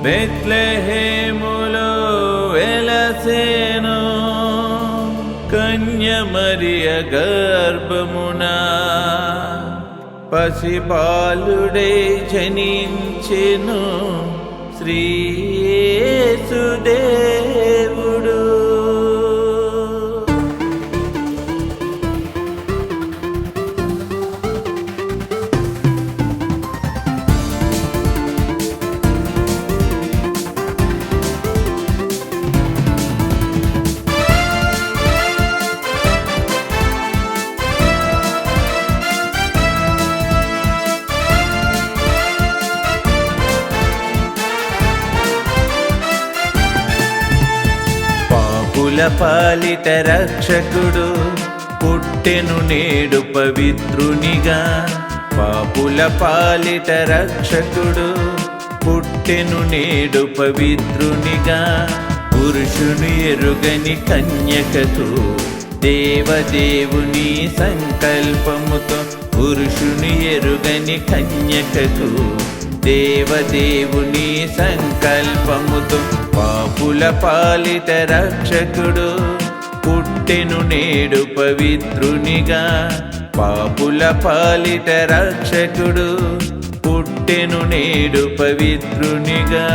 బెత్లెహేములో వెలసేను కన్య మరియ గర్భమున పసిబాలుడే జనించెను శ్రీ యేసుదేవుడు. పాపుల పాలిట రక్షకుడు పుట్టెను నేడు పవిత్రునిగా. పాపుల పాలిట రక్షకుడు పుట్టెను నేడు పవిత్రునిగా. పురుషుని ఎరుగని కన్యకకు దేవదేవుని సంకల్పముతో, పురుషుని ఎరుగని కన్యకకు దేవదేవుని సంకల్పముతో పాపుల పాలిట రక్షకుడు పుట్టెను నేడు పవిత్రునిగా. పాపుల పాలిట రక్షకుడు పుట్టెను నేడు పవిత్రునిగా.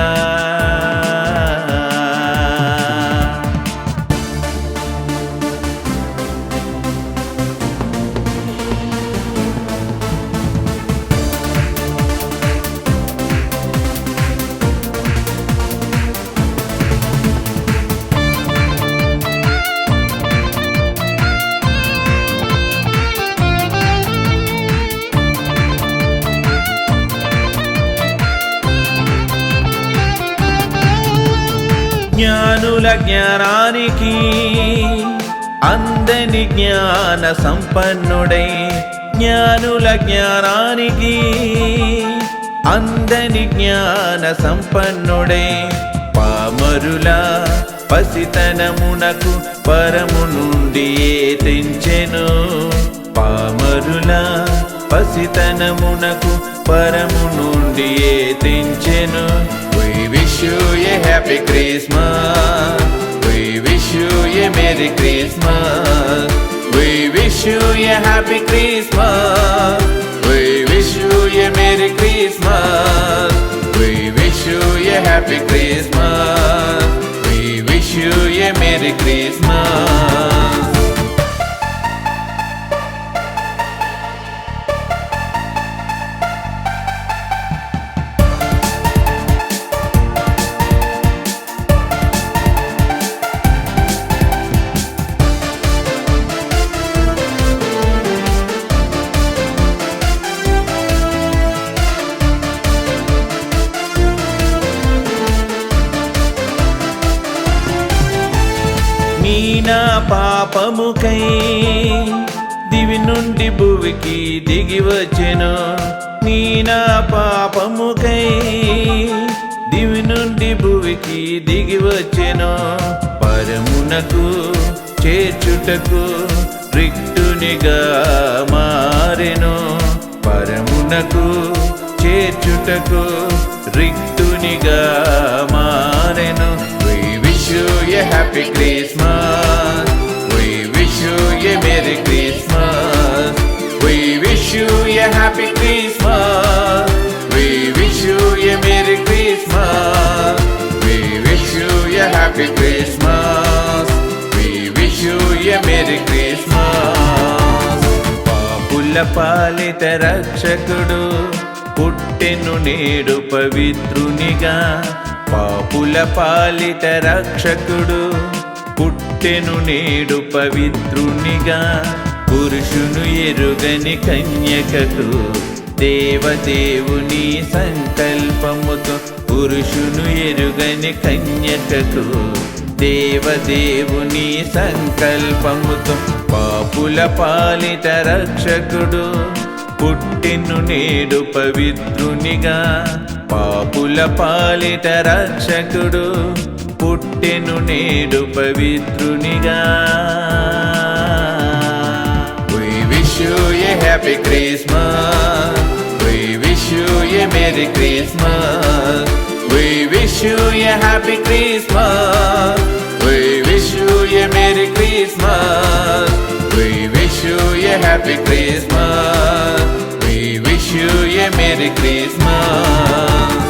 జ్ఞానుల జ్ఞానానికి అందని జ్ఞాన సంపన్నుడై, జ్ఞానుల జ్ఞానానికి అందని జ్ఞాన సంపన్నుడై, పామరుల పసితనమునకు పరము నుండి తెంచెను. పామరుల పసితనమునకు పరము నుండి తెంచెను. We wish you a happy Christmas. We wish you a Merry Christmas. We wish you a happy Christmas. We wish you a Merry Christmas. We wish you a happy Christmas. We wish you a Merry Christmas. నా పాపముకై దివి నుండి భువికి దిగి వచ్చెను. నీ నా పాపముకై దివి నుండి భువికి దిగి వచ్చెను. పరమునకు చేర్చుటకు రిక్తునిగా మారెను. పరమునకు చేర్చుటకు రిక్తునిగా మారెను. We wish you a happy Christmas. We wish you a Merry Christmas. We wish you a happy Christmas. We wish you a Merry Christmas. We wish you a happy Christmas. We wish you a Merry Christmas. పాపుల పాలిట రక్షకుడు పుట్టెను నేడు పవిత్రునిగా. పాపుల పాలిట రక్షకుడు పుట్టెను నేడు పవిత్రునిగా. పురుషును ఎరుగని కన్యకకు దేవదేవుని సంకల్పముతో, పురుషును ఎరుగని కన్యకకు దేవదేవుని సంకల్పముతో పాపుల పాలిట రక్షకుడు పుట్టెను నేడు పవిత్రునిగా. పాపుల పాలిట రక్షకుడు పుట్టెను నేడు పవిత్రునిగా. We wish you a happy Christmas. We wish you a Merry Christmas. We wish you a happy Christmas. We wish you a Merry Christmas. We wish you a happy Christmas. We wish you a Merry Christmas.